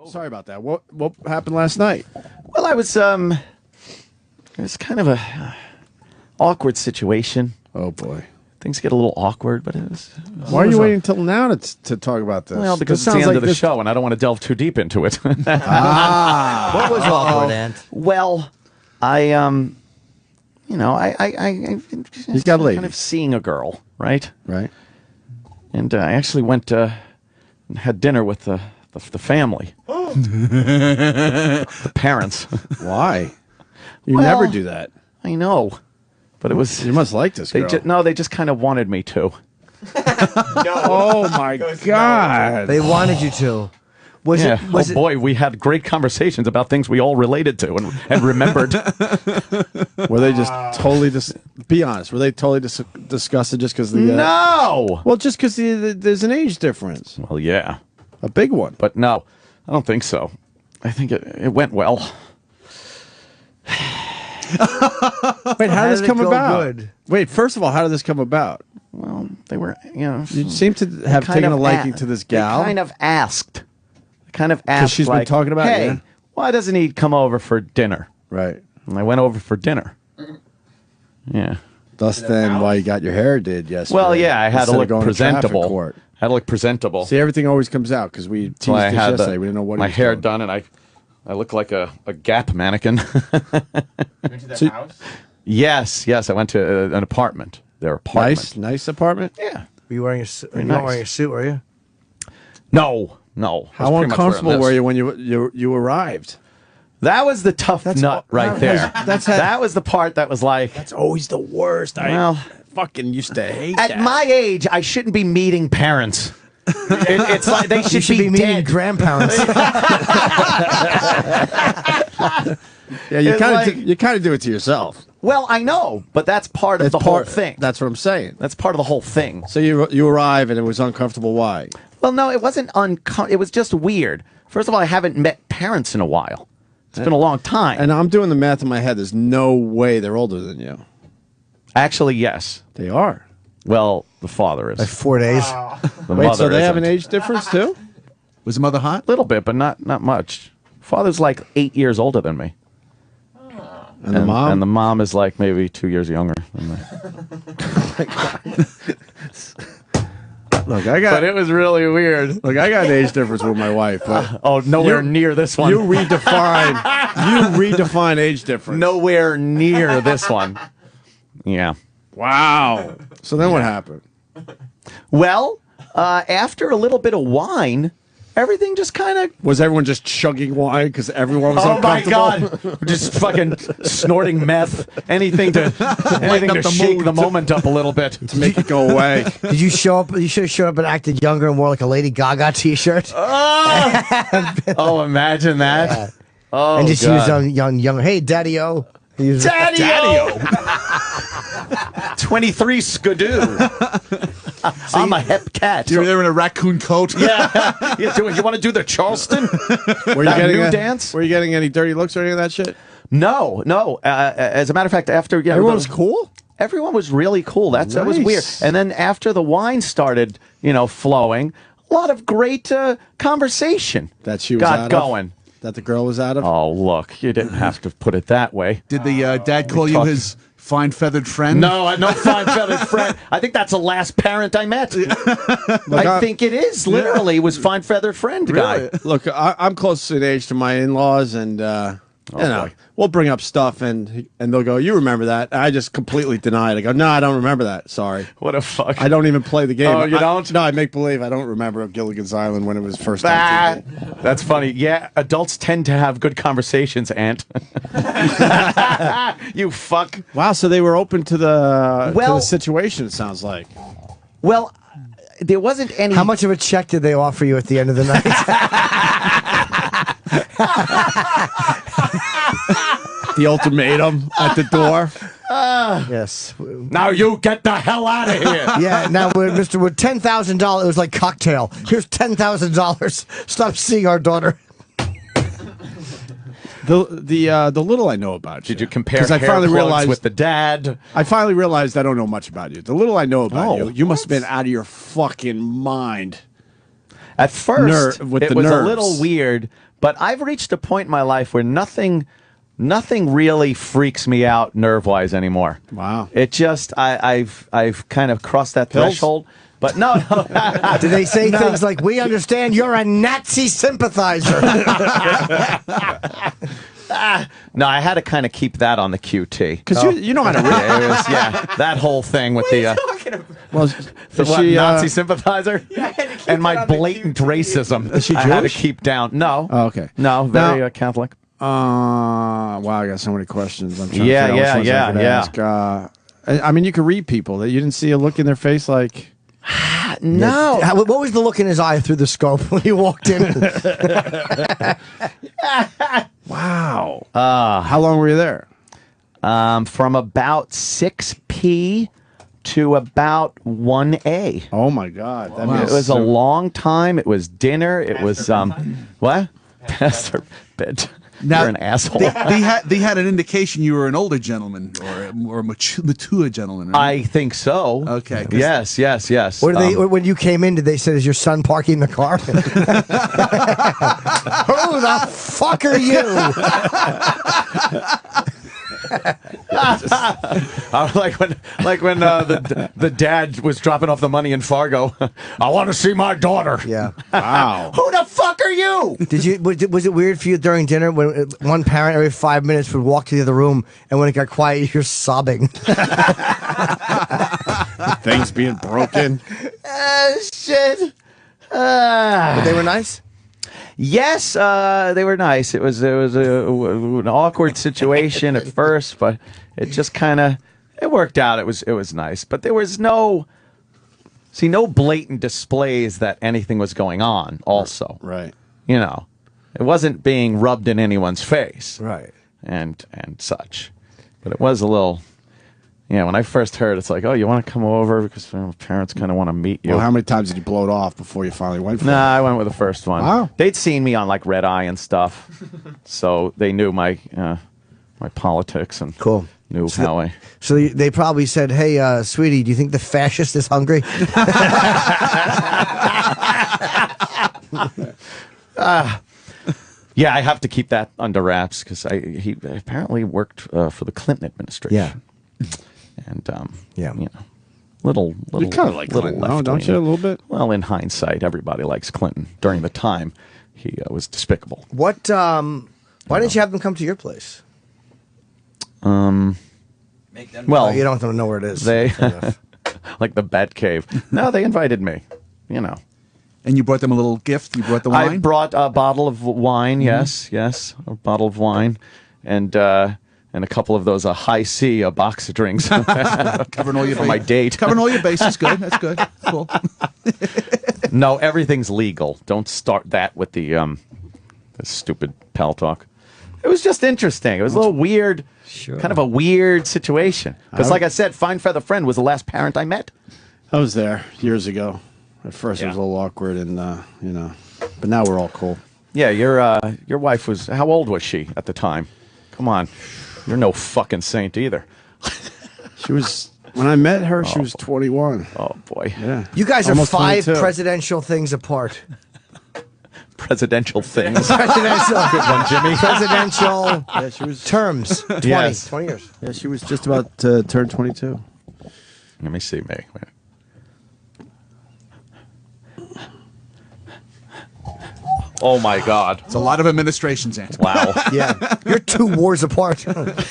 Sorry about that. What happened last night? Well, it was kind of a awkward situation. Oh boy, things get a little awkward, but it was. Why are you waiting until now to talk about this? Well, because it's the end of the show, and I don't want to delve too deep into it. What was awkward, Ant? Well, I he's got ladies. kind of seeing a girl, right? Right. And I actually went and had dinner with the family, the parents. Why? You Well, never do that. I know, but it was. You must like this girl. They just kind of wanted me to. Oh my God! They wanted you to. Was it? Boy, we had great conversations about things we all related to and remembered. Were they just totally be honest? Were they totally disgusted just because the no? Well, just because there's an age difference. Well, yeah, a big one. But no, I don't think so. I think it went well. Wait, how did this come about? Good? Wait, first of all, how did this come about? Well, they were, You seem to have taken a liking to this gal. They kind of asked. Because she's been talking about hey, it. Why doesn't he come over for dinner? Right. And I went over for dinner. Yeah. Thus then why you got your hair did yesterday. Well, yeah, I had to look presentable. Court. Had to look presentable. See, everything always comes out because we teased this yesterday. We didn't know what my he was hair doing. done, and I look like a Gap mannequin. You went to their house? Yes. I went to an apartment. Their apartment. Nice apartment? Yeah. Were you wearing a suit? You nice. weren't wearing a suit, were you? No. How uncomfortable were you when you arrived? That was the tough nut right there. That was the part that was like... That's always the worst. I fucking used to hate at that. my age, I shouldn't be meeting parents. It's like they should be meeting dead. grandparents. Yeah, you kind of do it to yourself. Well, I know, but that's part of the whole thing. That's what I'm saying. That's part of the whole thing. So you arrive and it was uncomfortable. Why? Well, no, it wasn't it was just weird. First of all, I haven't met parents in a while. It's been a long time. And I'm doing the math in my head. There's no way they're older than you. Actually, yes. They are. Well, the father is. Like 4 days. The Wait, mother so they have isn't. an age difference too? Was the mother hot? A little bit, but not much. Father's like 8 years older than me. And the mom? And the mom is like maybe 2 years younger than me. Look, But it was really weird. Look, I got an age difference with my wife. But Nowhere near this one. You redefine age difference. Nowhere near this one. Yeah. Wow. So then what happened? Well, after a little bit of wine, everything just kind of... Was everyone just chugging wine because everyone was Oh my uncomfortable? God! Just fucking snorting meth, anything to shake the moment up a little bit, to make it go away. Did you show up? You should have showed up and acted younger and wore like a Lady Gaga T-shirt. Oh, imagine that! Yeah. Oh, and just God. use young. Hey, Daddy-O. Daddy-O. 23 skidoo. I'm a hep cat. You're there in a raccoon coat. Yeah. You want to do the Charleston? Were you getting new dance? Were you getting any dirty looks or any of that shit? No. As a matter of fact, after everyone was cool. Everyone was really cool. That was Nice. weird. And then after the wine started, flowing, a lot of great conversation. That she was got out going. Of? That the girl was out of? Oh, look, you didn't have to put it that way. Did the dad call you his fine feathered friend? No, no fine feathered friend. I think that's the last parent I met. I think it is literally was fine feathered friend guy. Look, I'm close in age to my in-laws, and we'll bring up stuff, and they'll go, "You remember that?" I just completely deny it. I go, "No, I don't remember that. Sorry." What a fuck. I don't even play the game. Oh, you don't? No, I make believe I don't remember Gilligan's Island when it was first on TV. That's funny. Yeah, adults tend to have good conversations, Ant. You fuck. Wow, so they were open to the situation, it sounds like. Well, there wasn't any... How much of a check did they offer you at the end of the night? The ultimatum at the door. Yes. Now you get the hell out of here. Yeah. Now, with $10,000, it was like cocktail. Here's $10,000. Stop seeing our daughter. The little I know about you. Did you compare I hair finally plugs realized with the dad? I finally realized I don't know much about you. The little I know about you must have been out of your fucking mind. At first, with it the was nerves. a little weird, But I've reached a point in my life where nothing really freaks me out nerve-wise anymore. Wow. It just I've kind of crossed that threshold. But no. Do they say things like, "We understand you're a Nazi sympathizer"? No, I had to kind of keep that on the QT. Because you know how to read. Yeah, that whole thing with the Well, Nazi sympathizer? Yeah, and my blatant racism. Is she I had to Jewish? keep down. No. Oh, okay. No, very Catholic. Wow, I got so many questions. I'm trying to Yeah, figure out which ones I could yeah. ask. I mean, you could read people that you didn't see a look in their face like. No. What was the look in his eye through the scope when he walked in? Wow. How long were you there? From about 6 p. to about 1 a. Oh my God! It was a long time. It was dinner. It was what? Pastor Bed. Now, You're an asshole. They had an indication you were an older gentleman or a mature gentleman. Right? I think so. Okay. Yes. Or when you came in, did they say, "Is your son parking the car?" Who the fuck are you? like when the dad was dropping off the money in Fargo. I want to see my daughter. Yeah. Wow. Who the fuck are you? Was it weird for you during dinner when one parent every 5 minutes would walk to the other room, and when it got quiet, you're sobbing? Things being broken. Shit. But they were nice. Yes, they were nice. It was an awkward situation at first, but it just kind of worked out. It was nice, but there was no blatant displays that anything was going on. Also, Right. you know, it wasn't being rubbed in anyone's face, Right. and such. But it was a little. Yeah, when I first heard, it's like, oh, you want to come over because parents kind of want to meet you. Well, how many times did you blow it off before you finally went for it? Nah, I went with the first one. Wow. They'd seen me on like Red Eye and stuff, so they knew my politics and Cool. knew how I. So they probably said, "Hey, sweetie, do you think the fascist is hungry?" Yeah, I have to keep that under wraps because he apparently worked for the Clinton administration. Yeah. And Yeah. you know, little You kind of like Clinton, no, don't you? A little bit. Well, in hindsight, everybody likes Clinton. During the time, he was despicable. What? Why didn't you have them come to your place? Well, Oh, you don't have to know where it is. they Fair enough. like the Bat Cave. No, they invited me. You know, And you brought them a little gift. You brought the wine. I brought a bottle of wine. Yes, a bottle of wine, and a couple of those high C box of drinks. Covering all your for my date. Covering all your bases. Good. That's good. Cool. No, everything's legal. Don't start that with the stupid pal talk. It was just interesting. It was a little weird, kind of a weird situation. Because, like I said, Fine Feather Friend was the last parent I met. I was there years ago. At first, it was a little awkward, and you know, but now we're all cool. Yeah, your wife was. How old was she at the time? Come on, you're no fucking saint either. She was when I met her. She was 21. Oh boy. Yeah, You guys are Almost 5 22. presidential things apart. Presidential things. Presidential, Good one, Jimmy. presidential Yeah, she was. terms. 20, Yes. 20 years. Yeah, she was just about to turn 22. Let me see, May. Wait. Oh my God! It's a lot of administrations, Anthony. Wow. Yeah, you're 2 wars apart. 2 wars.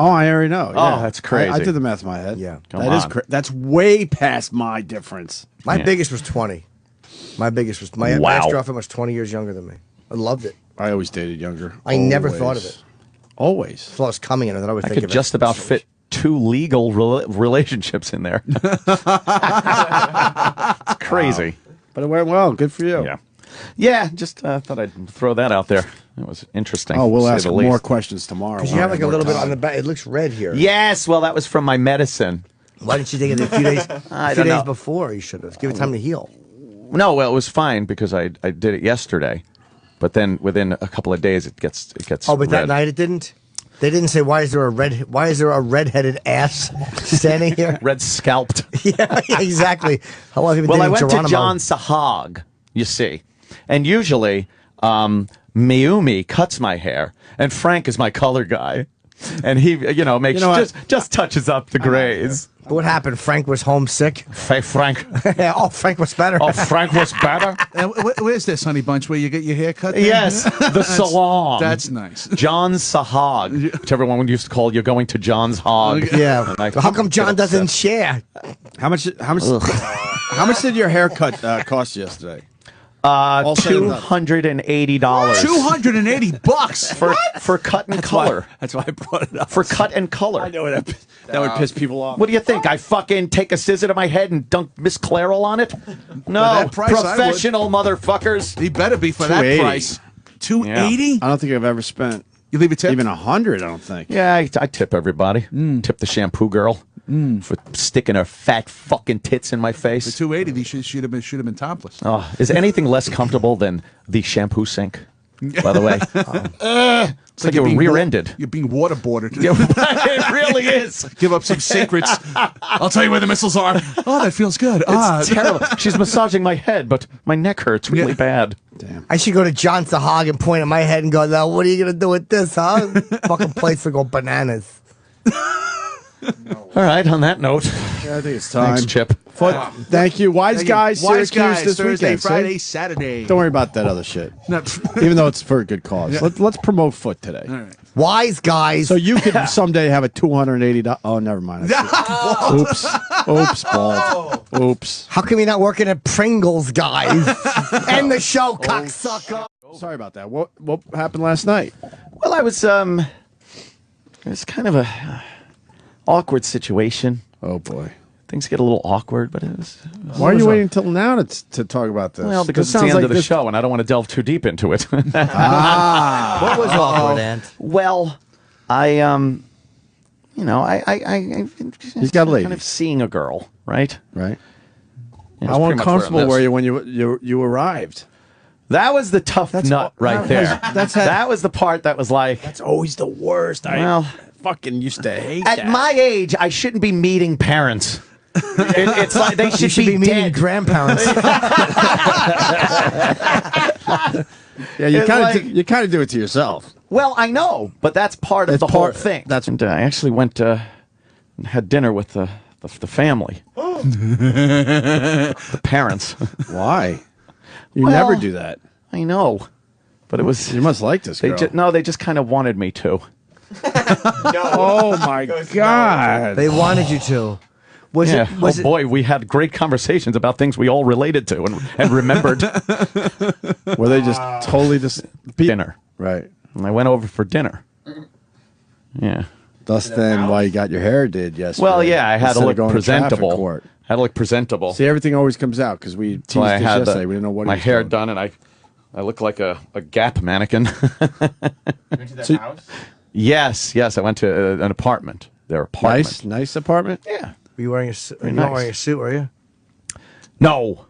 Oh, I already know. Oh, Yeah. that's crazy. I did the math in my head. Yeah. Come that is on. that's way past my difference. My Yeah. biggest was 20. My Wow. ex-girlfriend was 20 years younger than me. I loved it. I always dated younger. I never thought of it. Always. I thought it was coming in, and then I would I think could of just it. about fit 2 legal relationships in there. It's crazy. But it went well. Good for you. Yeah. Yeah, just thought I'd throw that out there. It was interesting. Oh, we'll to say ask the more least. questions tomorrow. Because you have like a More little bit time. on the back. It looks red here. Yes, well, that was from my medicine. Why didn't you take it a few days? I A few don't days know. before you should have. Give it time to heal. No, well, it was fine because I did it yesterday, but then within a couple of days it gets. Oh, but that red. night it didn't. They didn't say why is there a redheaded ass standing here? Red scalped. Yeah, exactly. How long have you been Well, I dating went to Geronimo? John Sahag, you see. And usually, Mayumi cuts my hair, and Frank is my color guy. And he, makes just touches up the grays. What happened? Frank was homesick. Frank. Oh, Frank was better. Oh, Frank was better? Where's this, Honey Bunch, where you get your hair cut? There? Yes, the salon. That's nice. John Sahag, which everyone used to call you're going to John's Hog. Yeah. How come John doesn't share? How much did your haircut cost yesterday? $280. $280 for cut and color. That's why I brought it up. For cut and color. I know that would piss people off. What do you think? I fucking take a scissor to my head and dunk Miss Clairol on it? No, that price, professional motherfuckers. He better be for that 280. price. $280? I don't think I've ever spent You leave a tip? even 100. I don't think. Yeah, I tip everybody. Tip the shampoo girl for sticking her fat fucking tits in my For face. $280, they should have been topless. Oh, is anything less comfortable than the shampoo sink? By the way, it's like you were rear-ended. You're being waterboarded. It really is. Give up some secrets. I'll tell you where the missiles are. Oh, that feels good. It's terrible. She's massaging my head, but my neck hurts really bad. Damn. I should go to John Sahag and point at my head and go, now, what are you going to do with this, huh? Fucking place to go bananas. All right, on that note. Yeah, I think it's time. Thanks, Chip. Thank you. Wise guys, Wise Syracuse guys, this Thursday, weekend. see? Friday, Saturday. Don't worry about that other shit. No. Even though it's for a good cause. Yeah. Let's promote foot today. All right. Wise guys. So you could someday have a $280. Oh, never mind. Oops. Oops, bald. Oops. How come you're not working at Pringles, guys? End the show, cocksucker. Sorry about that. What happened last night? Well, it was kind of a awkward situation. Oh boy. Things get a little awkward, but it was Why are you waiting until now to talk about this? well because This it's the sounds end like of the this- show, and I don't want to delve too deep into it. What was awkward, Ant? Well, I He's got ladies. kind of seeing a girl, right? Right. Yeah, How that's pretty much where uncomfortable I'm were this. you when you arrived? That was the tough nut right there. That was the part that was like, That's always the worst. well, Fucking used to hate at my age, I shouldn't be meeting parents. It's like they You should, should be meeting dead. grandparents. Yeah, you It's kind like- of you kind of do it to yourself. Well, I know, but that's part of It's the whole part- thing. that's- and I actually went and had dinner with the family, the parents. Why? You Well- never do that. I know, but it was You must like this they girl. they just kind of wanted me to. Oh my god. They wanted you to. Was Yeah. it? Was Oh boy, we had great conversations about things we all related to and remembered. Were they just totally just Dinner, Right. and I went over for dinner. Yeah. Thus then why you got your hair did yesterday. Well, yeah, I had to instead of look going to traffic presentable. court. Had to look presentable. See, everything always comes out because we teased So I this had yesterday. We didn't know what my he was hair doing. done, and I look like a Gap mannequin. You went to their house? Yes, I went to an apartment. Their apartment. Nice apartment. Yeah. were you wearing a suit? You nice. weren't wearing a suit, were you? No.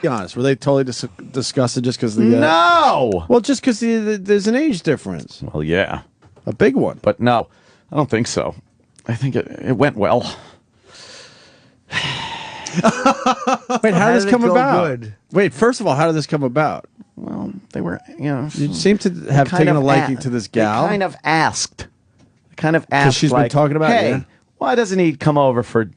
Be honest. Were they totally disgusted just because the No. Well, just because there's an age difference, Well, yeah, a big one. but no, I don't think so. I think it went well. Wait, how did this did it come go about? good? Wait, first of all, how did this come about? Well, they were, You seem to have kind taken of a liking to this gal. They kind of asked. They kind of asked. she's been like, talking about it, hey, yeah? why doesn't he come over for dinner?